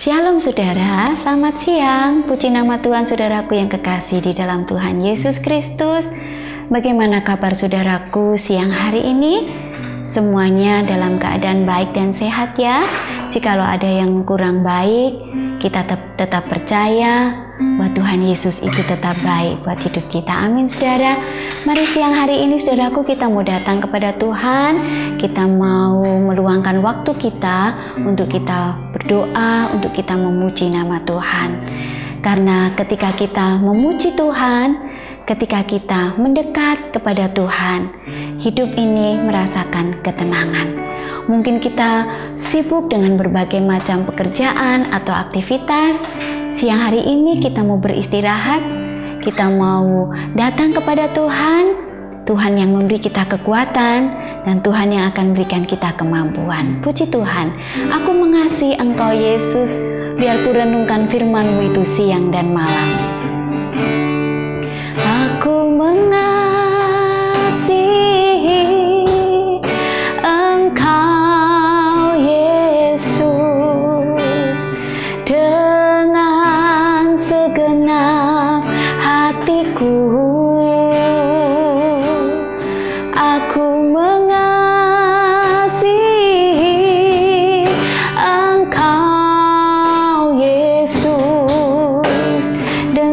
Shalom saudara, selamat siang. Puji nama Tuhan saudaraku yang kekasih di dalam Tuhan Yesus Kristus. Bagaimana kabar saudaraku siang hari ini? Semuanya dalam keadaan baik dan sehat ya. Jikalau ada yang kurang baik, kita tetap percaya bahwa Tuhan Yesus itu tetap baik buat hidup kita. Amin saudara. Mari siang hari ini saudaraku kita mau datang kepada Tuhan. Kita mau meluangkan waktu kita untuk kita berdoa, untuk kita memuji nama Tuhan. Karena ketika kita memuji Tuhan, ketika kita mendekat kepada Tuhan, hidup ini merasakan ketenangan. Mungkin kita sibuk dengan berbagai macam pekerjaan atau aktivitas. Siang hari ini kita mau beristirahat, kita mau datang kepada Tuhan, Tuhan yang memberi kita kekuatan, dan Tuhan yang akan berikan kita kemampuan. Puji Tuhan, aku mengasihi Engkau Yesus, biar ku renungkan firman-Mu itu siang dan malam. Aku mengasihi Engkau Yesus dengan segenap hatiku. Aku mengasihi Engkau Yesus dengan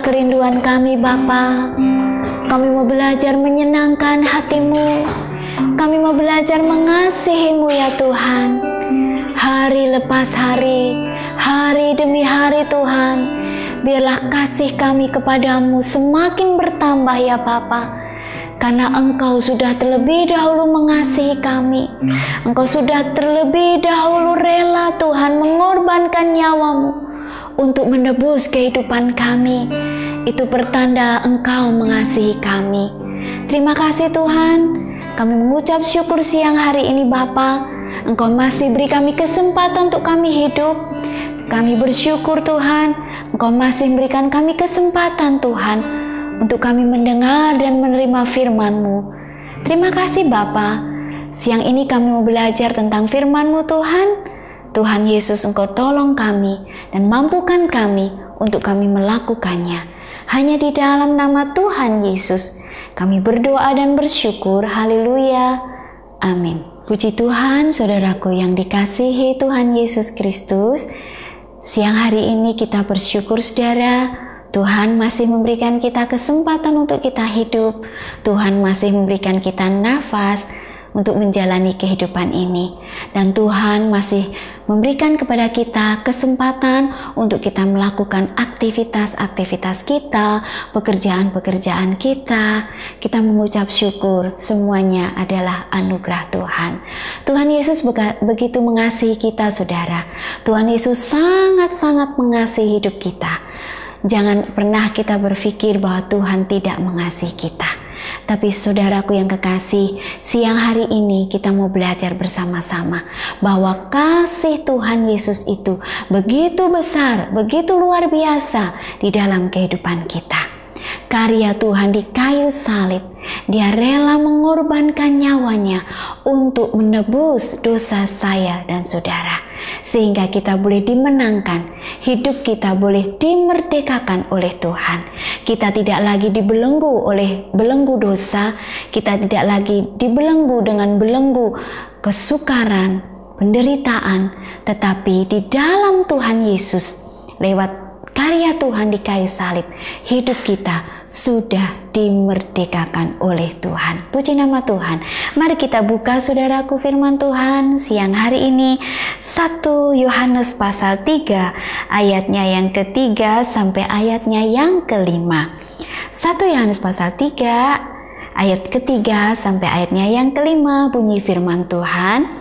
Itulah kerinduan kami Bapa. Kami mau belajar menyenangkan hati-Mu. Kami mau belajar mengasihi-Mu ya Tuhan. Hari lepas hari, hari demi hari Tuhan, biarlah kasih kami kepadamu semakin bertambah ya Bapa. Karena Engkau sudah terlebih dahulu mengasihi kami. Engkau sudah terlebih dahulu rela Tuhan mengorbankan nyawa-Mu untuk menebus kehidupan kami. Itu pertanda Engkau mengasihi kami. Terima kasih Tuhan. Kami mengucap syukur siang hari ini Bapa. Engkau masih beri kami kesempatan untuk kami hidup. Kami bersyukur Tuhan. Engkau masih memberikan kami kesempatan Tuhan untuk kami mendengar dan menerima firman-Mu. Terima kasih Bapa. Siang ini kami mau belajar tentang firman-Mu Tuhan. Tuhan Yesus, Engkau tolong kami dan mampukan kami untuk kami melakukannya. Hanya di dalam nama Tuhan Yesus kami berdoa dan bersyukur. Haleluya. Amin. Puji Tuhan, saudaraku yang dikasihi Tuhan Yesus Kristus. Siang hari ini kita bersyukur saudara. Tuhan masih memberikan kita kesempatan untuk kita hidup. Tuhan masih memberikan kita nafas untuk menjalani kehidupan ini. Dan Tuhan masih memberikan kepada kita kesempatan untuk kita melakukan aktivitas-aktivitas kita, pekerjaan-pekerjaan kita. Kita mengucap syukur, semuanya adalah anugerah Tuhan. Tuhan Yesus begitu mengasihi kita saudara. Tuhan Yesus sangat-sangat mengasihi hidup kita. Jangan pernah kita berpikir bahwa Tuhan tidak mengasihi kita. Tapi saudaraku yang kekasih, siang hari ini kita mau belajar bersama-sama bahwa kasih Tuhan Yesus itu begitu besar, begitu luar biasa di dalam kehidupan kita. Karya Tuhan di kayu salib, Dia rela mengorbankan nyawanya untuk menebus dosa saya dan saudara. Sehingga kita boleh dimenangkan, hidup kita boleh dimerdekakan oleh Tuhan. Kita tidak lagi dibelenggu oleh belenggu dosa, kita tidak lagi dibelenggu dengan belenggu kesukaran, penderitaan, tetapi di dalam Tuhan Yesus, lewat karya Tuhan di kayu salib, hidup kita sudah dimerdekakan oleh Tuhan. Puji nama Tuhan. Mari kita buka saudaraku firman Tuhan siang hari ini, 1 Yohanes pasal 3 ayatnya yang ketiga sampai ayatnya yang kelima. 1 Yohanes pasal 3 ayat ketiga sampai ayatnya yang kelima, bunyi firman Tuhan.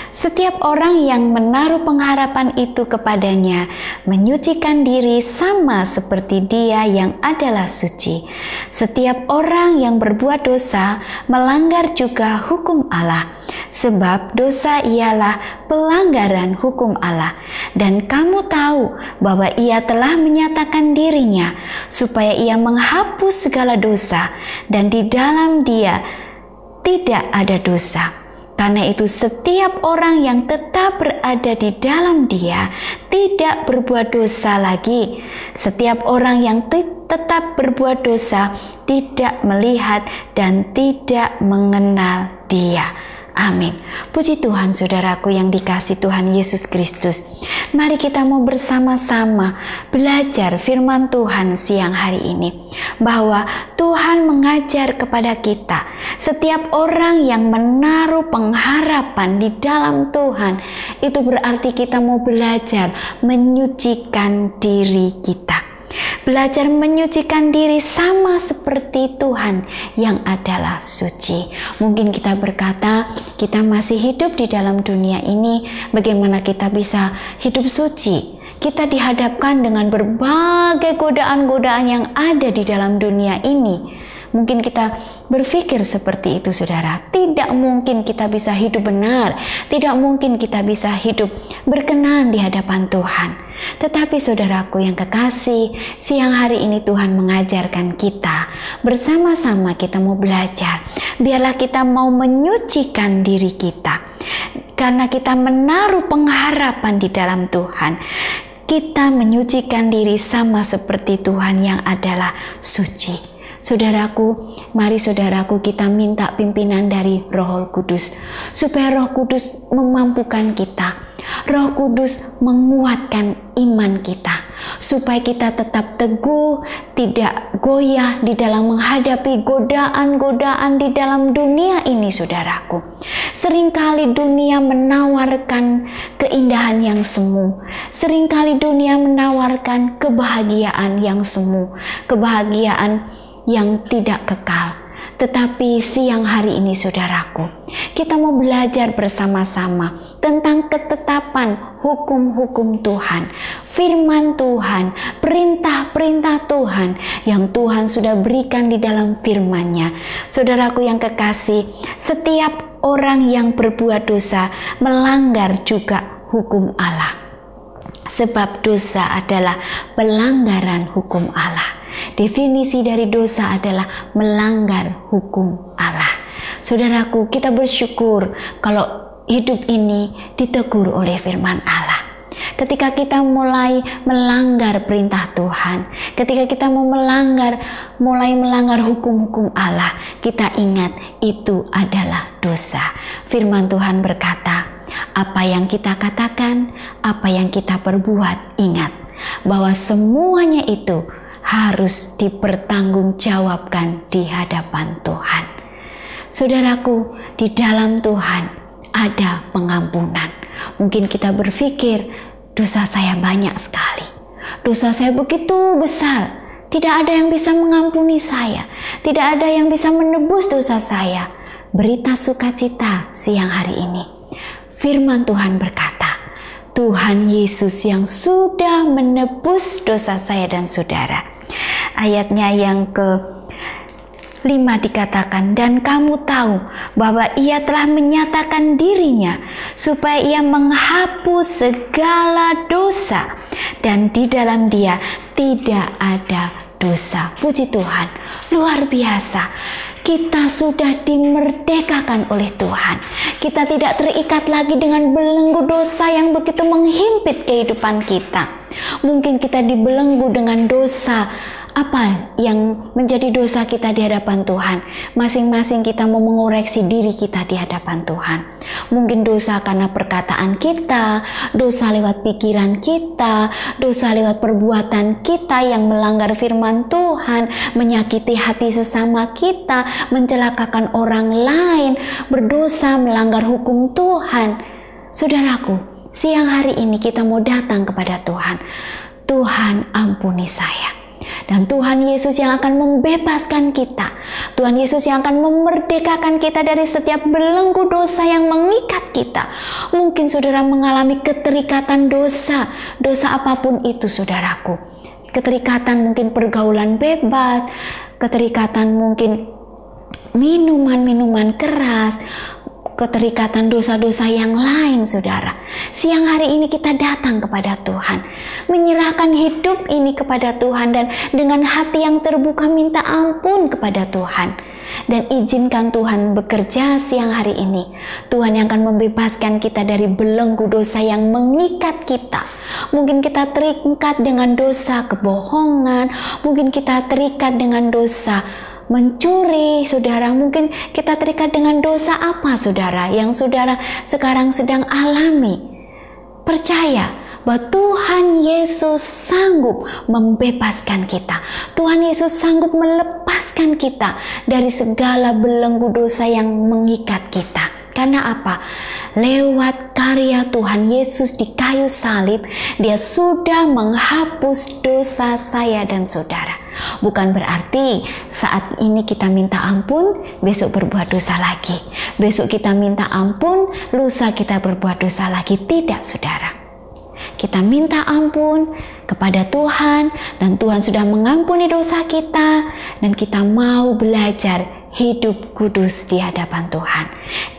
Setiap orang yang menaruh pengharapan itu kepadanya menyucikan diri sama seperti Dia yang adalah suci. Setiap orang yang berbuat dosa melanggar juga hukum Allah, sebab dosa ialah pelanggaran hukum Allah. Dan kamu tahu bahwa Ia telah menyatakan dirinya supaya Ia menghapus segala dosa, dan di dalam Dia tidak ada dosa. Karena itu setiap orang yang tetap berada di dalam Dia tidak berbuat dosa lagi. Setiap orang yang tetap berbuat dosa tidak melihat dan tidak mengenal Dia. Amin. Puji Tuhan saudaraku yang dikasihi Tuhan Yesus Kristus. Mari kita mau bersama-sama belajar firman Tuhan siang hari ini. Bahwa Tuhan mengajar kepada kita, setiap orang yang menaruh pengharapan di dalam Tuhan, itu berarti kita mau belajar menyucikan diri kita. Belajar menyucikan diri sama seperti Tuhan yang adalah suci. Mungkin kita berkata, kita masih hidup di dalam dunia ini, bagaimana kita bisa hidup suci? Kita dihadapkan dengan berbagai godaan-godaan yang ada di dalam dunia ini. Mungkin kita berpikir seperti itu saudara. Tidak mungkin kita bisa hidup benar. Tidak mungkin kita bisa hidup berkenan di hadapan Tuhan. Tetapi saudaraku yang kekasih, siang hari ini Tuhan mengajarkan kita. Bersama-sama kita mau belajar. Biarlah kita mau menyucikan diri kita. Karena kita menaruh pengharapan di dalam Tuhan. Kita menyucikan diri sama seperti Tuhan yang adalah suci. Saudaraku, mari saudaraku kita minta pimpinan dari Roh Kudus, supaya Roh Kudus memampukan kita. Roh Kudus menguatkan iman kita. supaya kita tetap teguh, tidak goyah di dalam menghadapi godaan-godaan di dalam dunia ini, saudaraku. Seringkali dunia menawarkan keindahan yang semu, seringkali dunia menawarkan kebahagiaan yang semu, kebahagiaan yang tidak kekal. Tetapi siang hari ini, saudaraku, kita mau belajar bersama-sama tentang ketetapan hukum-hukum Tuhan, firman Tuhan, perintah-perintah Tuhan yang Tuhan sudah berikan di dalam firman-Nya. Saudaraku yang kekasih, setiap orang yang berbuat dosa melanggar juga hukum Allah. Sebab dosa adalah pelanggaran hukum Allah. Definisi dari dosa adalah melanggar hukum Allah. Saudaraku, kita bersyukur kalau hidup ini ditegur oleh firman Allah. Ketika kita mulai melanggar perintah Tuhan, ketika kita mulai melanggar hukum-hukum Allah, kita ingat itu adalah dosa. Firman Tuhan berkata, apa yang kita katakan, apa yang kita perbuat, ingat bahwa semuanya itu harus dipertanggungjawabkan di hadapan Tuhan. Saudaraku, di dalam Tuhan ada pengampunan. Mungkin kita berpikir, dosa saya banyak sekali, dosa saya begitu besar, tidak ada yang bisa mengampuni saya, tidak ada yang bisa menebus dosa saya. Berita sukacita siang hari ini, firman Tuhan berkata, Tuhan Yesus yang sudah menebus dosa saya dan saudara. Ayatnya yang ke-5 dikatakan, dan kamu tahu bahwa ia telah menyatakan dirinya supaya ia menghapus segala dosa, dan di dalam dia tidak ada dosa. Puji Tuhan, luar biasa. Kita sudah dimerdekakan oleh Tuhan. Kita tidak terikat lagi dengan belenggu dosa yang begitu menghimpit kehidupan kita. Mungkin kita dibelenggu dengan dosa. Apa yang menjadi dosa kita di hadapan Tuhan? Masing-masing kita mau mengoreksi diri kita di hadapan Tuhan. Mungkin dosa karena perkataan kita, dosa lewat pikiran kita, dosa lewat perbuatan kita yang melanggar firman Tuhan, menyakiti hati sesama kita, mencelakakan orang lain, berdosa, melanggar hukum Tuhan. Saudaraku, siang hari ini kita mau datang kepada Tuhan. Tuhan, ampuni saya. Dan Tuhan Yesus yang akan membebaskan kita. Tuhan Yesus yang akan memerdekakan kita dari setiap belenggu dosa yang mengikat kita. Mungkin saudara mengalami keterikatan dosa. Dosa apapun itu, saudaraku. Keterikatan mungkin pergaulan bebas. Keterikatan mungkin minuman-minuman keras. Keterikatan dosa-dosa yang lain, saudara. Siang hari ini kita datang kepada Tuhan, menyerahkan hidup ini kepada Tuhan, dan dengan hati yang terbuka minta ampun kepada Tuhan. Dan izinkan Tuhan bekerja siang hari ini. Tuhan yang akan membebaskan kita dari belenggu dosa yang mengikat kita. Mungkin kita terikat dengan dosa kebohongan, mungkin kita terikat dengan dosa mencuri, saudara. Mungkin kita terikat dengan dosa apa, saudara, yang saudara sekarang sedang alami. Percaya bahwa Tuhan Yesus sanggup membebaskan kita. Tuhan Yesus sanggup melepaskan kita dari segala belenggu dosa yang mengikat kita. Karena apa? Lewat karya Tuhan Yesus di kayu salib, Dia sudah menghapus dosa saya dan saudara. Bukan berarti saat ini kita minta ampun, besok berbuat dosa lagi. Besok kita minta ampun, lusa kita berbuat dosa lagi. Tidak, saudara. Kita minta ampun kepada Tuhan, dan Tuhan sudah mengampuni dosa kita, dan kita mau belajar hidup kudus di hadapan Tuhan.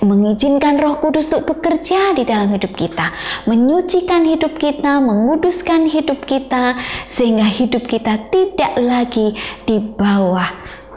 Mengizinkan Roh Kudus untuk bekerja di dalam hidup kita, menyucikan hidup kita, menguduskan hidup kita, sehingga hidup kita tidak lagi di bawah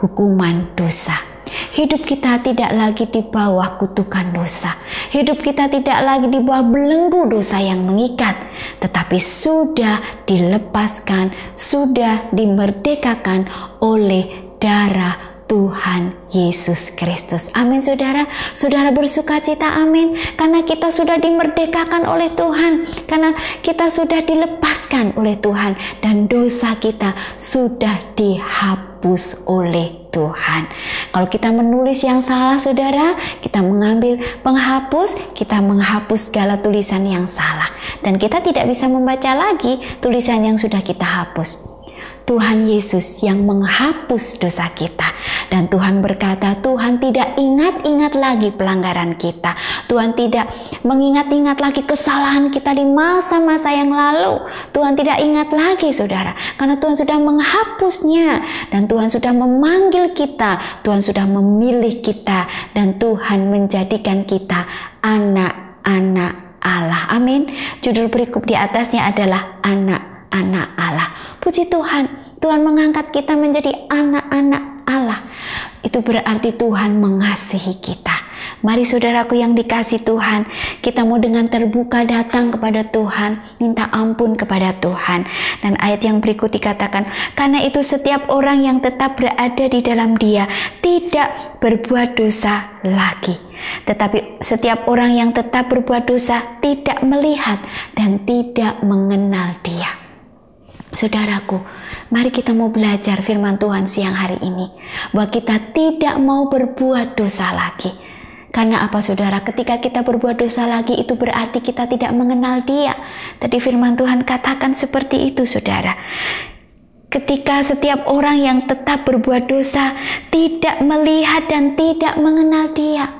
hukuman dosa. Hidup kita tidak lagi di bawah kutukan dosa. Hidup kita tidak lagi di bawah belenggu dosa yang mengikat, tetapi sudah dilepaskan, sudah dimerdekakan oleh darah Tuhan Yesus Kristus. Amin, saudara. Saudara bersuka cita, amin. Karena kita sudah dimerdekakan oleh Tuhan. Karena kita sudah dilepaskan dilepaskan oleh Tuhan dan dosa kita sudah dihapus oleh Tuhan. Kalau kita menulis yang salah saudara, kita mengambil penghapus, kita menghapus segala tulisan yang salah. Dan kita tidak bisa membaca lagi tulisan yang sudah kita hapus. Tuhan Yesus yang menghapus dosa kita. Dan Tuhan berkata, Tuhan tidak ingat-ingat lagi pelanggaran kita. Tuhan tidak mengingat-ingat lagi kesalahan kita di masa-masa yang lalu. Tuhan tidak ingat lagi saudara. Karena Tuhan sudah menghapusnya. Dan Tuhan sudah memanggil kita. Tuhan sudah memilih kita. Dan Tuhan menjadikan kita anak-anak Allah. Amin. Judul berikut di atasnya adalah anak-anak Allah. Puji Tuhan, Tuhan mengangkat kita menjadi anak-anak Allah. Itu berarti Tuhan mengasihi kita. Mari saudaraku yang dikasih Tuhan, kita mau dengan terbuka datang kepada Tuhan, minta ampun kepada Tuhan. Dan ayat yang berikut dikatakan, karena itu setiap orang yang tetap berada di dalam Dia tidak berbuat dosa lagi. Tetapi setiap orang yang tetap berbuat dosa tidak melihat dan tidak mengenal Dia. Saudaraku, mari kita mau belajar firman Tuhan siang hari ini, bahwa kita tidak mau berbuat dosa lagi. Karena apa saudara? Ketika kita berbuat dosa lagi, itu berarti kita tidak mengenal Dia. Tadi firman Tuhan katakan seperti itu saudara. Ketika setiap orang yang tetap berbuat dosa tidak melihat dan tidak mengenal Dia.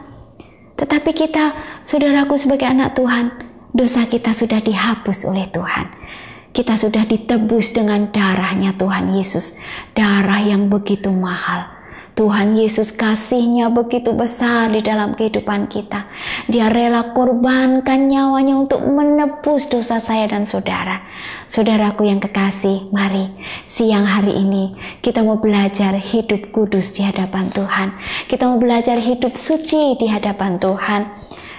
Tetapi kita, saudaraku sebagai anak Tuhan, dosa kita sudah dihapus oleh Tuhan. Kita sudah ditebus dengan darahnya Tuhan Yesus. Darah yang begitu mahal. Tuhan Yesus kasihnya begitu besar di dalam kehidupan kita. Dia rela korbankan nyawanya untuk menebus dosa saya dan saudara. Saudaraku yang kekasih, mari siang hari ini kita mau belajar hidup kudus di hadapan Tuhan. Kita mau belajar hidup suci di hadapan Tuhan.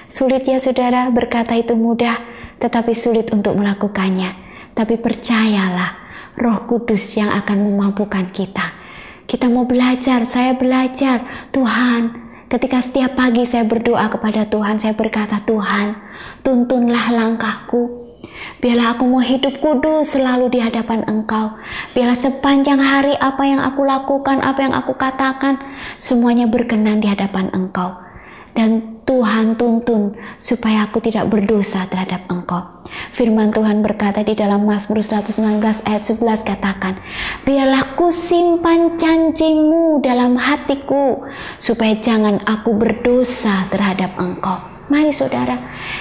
Sulit ya saudara, berkata itu mudah, tetapi sulit untuk melakukannya. Tapi percayalah, Roh Kudus yang akan memampukan kita. Kita mau belajar, saya belajar. Tuhan, ketika setiap pagi saya berdoa kepada Tuhan, saya berkata, Tuhan, tuntunlah langkahku. Biarlah aku mau hidup kudus selalu di hadapan Engkau. Biarlah sepanjang hari apa yang aku lakukan, apa yang aku katakan, semuanya berkenan di hadapan Engkau. Dan Tuhan tuntun supaya aku tidak berdosa terhadap Engkau. Firman Tuhan berkata di dalam Mazmur 119 ayat 11 katakan, biarlah ku simpan janji-Mu dalam hatiku, supaya jangan aku berdosa terhadap Engkau. Mari saudara,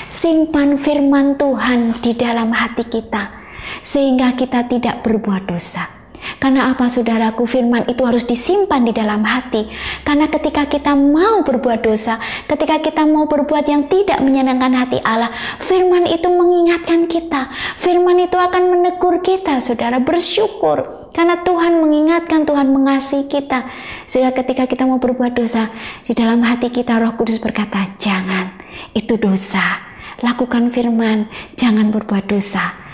simpan firman Tuhan di dalam hati kita, sehingga kita tidak berbuat dosa. Karena apa saudaraku, firman itu harus disimpan di dalam hati. Karena ketika kita mau berbuat dosa, ketika kita mau berbuat yang tidak menyenangkan hati Allah, firman itu mengingatkan kita. Firman itu akan menegur kita, saudara, bersyukur. Karena Tuhan mengingatkan, Tuhan mengasihi kita. Sehingga ketika kita mau berbuat dosa, di dalam hati kita Roh Kudus berkata, jangan, itu dosa. Lakukan firman, jangan berbuat dosa.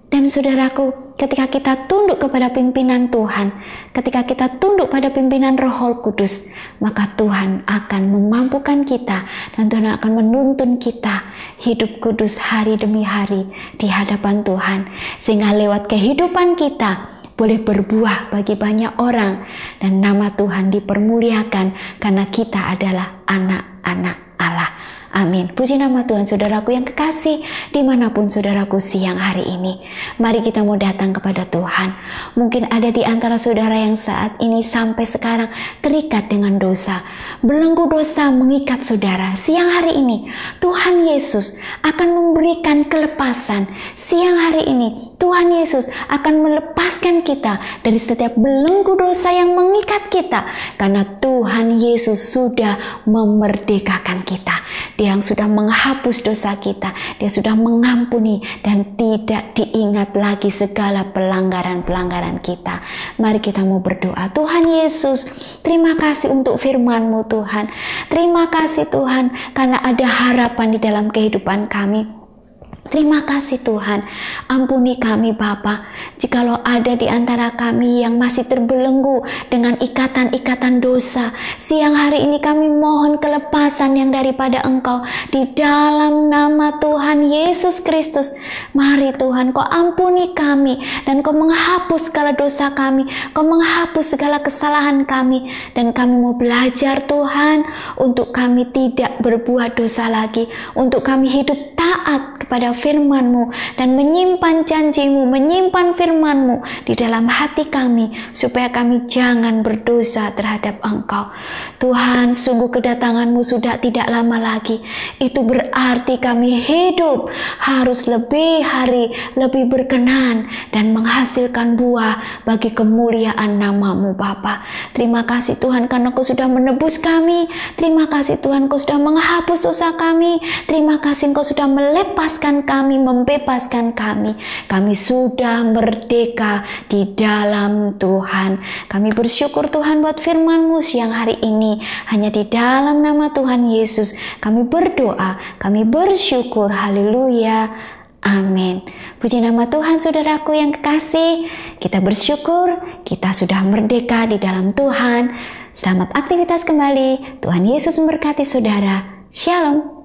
Dan saudaraku, ketika kita tunduk kepada pimpinan Tuhan, ketika kita tunduk pada pimpinan Roh Kudus, maka Tuhan akan memampukan kita dan Tuhan akan menuntun kita hidup kudus hari demi hari di hadapan Tuhan. Sehingga lewat kehidupan kita boleh berbuah bagi banyak orang dan nama Tuhan dipermuliakan karena kita adalah anak-anak Allah. Amin. Puji nama Tuhan, saudaraku yang kekasih, dimanapun saudaraku siang hari ini. Mari kita mau datang kepada Tuhan. Mungkin ada di antara saudara yang saat ini sampai sekarang terikat dengan dosa. Belenggu dosa mengikat saudara. Siang hari ini, Tuhan Yesus akan memberikan kelepasan. Siang hari ini, Tuhan Yesus akan melepaskan kita dari setiap belenggu dosa yang mengikat kita. Karena Tuhan Yesus sudah memerdekakan kita. Dia yang sudah menghapus dosa kita, Dia sudah mengampuni dan tidak diingat lagi segala pelanggaran-pelanggaran kita. Mari kita mau berdoa. Tuhan Yesus, terima kasih untuk firman-Mu Tuhan. Terima kasih Tuhan karena ada harapan di dalam kehidupan kami. Terima kasih Tuhan, ampuni kami Bapa, jikalau ada di antara kami yang masih terbelenggu dengan ikatan-ikatan dosa. Siang hari ini kami mohon kelepasan yang daripada Engkau di dalam nama Tuhan Yesus Kristus. Mari Tuhan, Kau ampuni kami dan Kau menghapus segala dosa kami, Kau menghapus segala kesalahan kami, dan kami mau belajar Tuhan untuk kami tidak berbuat dosa lagi, untuk kami hidup taat kepada firman-Mu dan menyimpan janji-Mu, menyimpan firman-Mu di dalam hati kami supaya kami jangan berdosa terhadap Engkau. Tuhan, sungguh kedatangan-Mu sudah tidak lama lagi. Itu berarti kami hidup harus lebih hari lebih berkenan dan menghasilkan buah bagi kemuliaan nama-Mu Bapa. Terima kasih Tuhan karena Kau sudah menebus kami. Terima kasih Tuhan, Kau sudah menghapus dosa kami. Terima kasih Kau sudah melepaskan kami, membebaskan kami. Kami sudah merdeka di dalam Tuhan. Kami bersyukur Tuhan buat firman-Mu siang hari ini. Hanya di dalam nama Tuhan Yesus kami berdoa, kami bersyukur. Haleluya. Amin. Puji nama Tuhan saudaraku yang kekasih. Kita bersyukur kita sudah merdeka di dalam Tuhan. Selamat aktivitas kembali. Tuhan Yesus memberkati saudara. Shalom.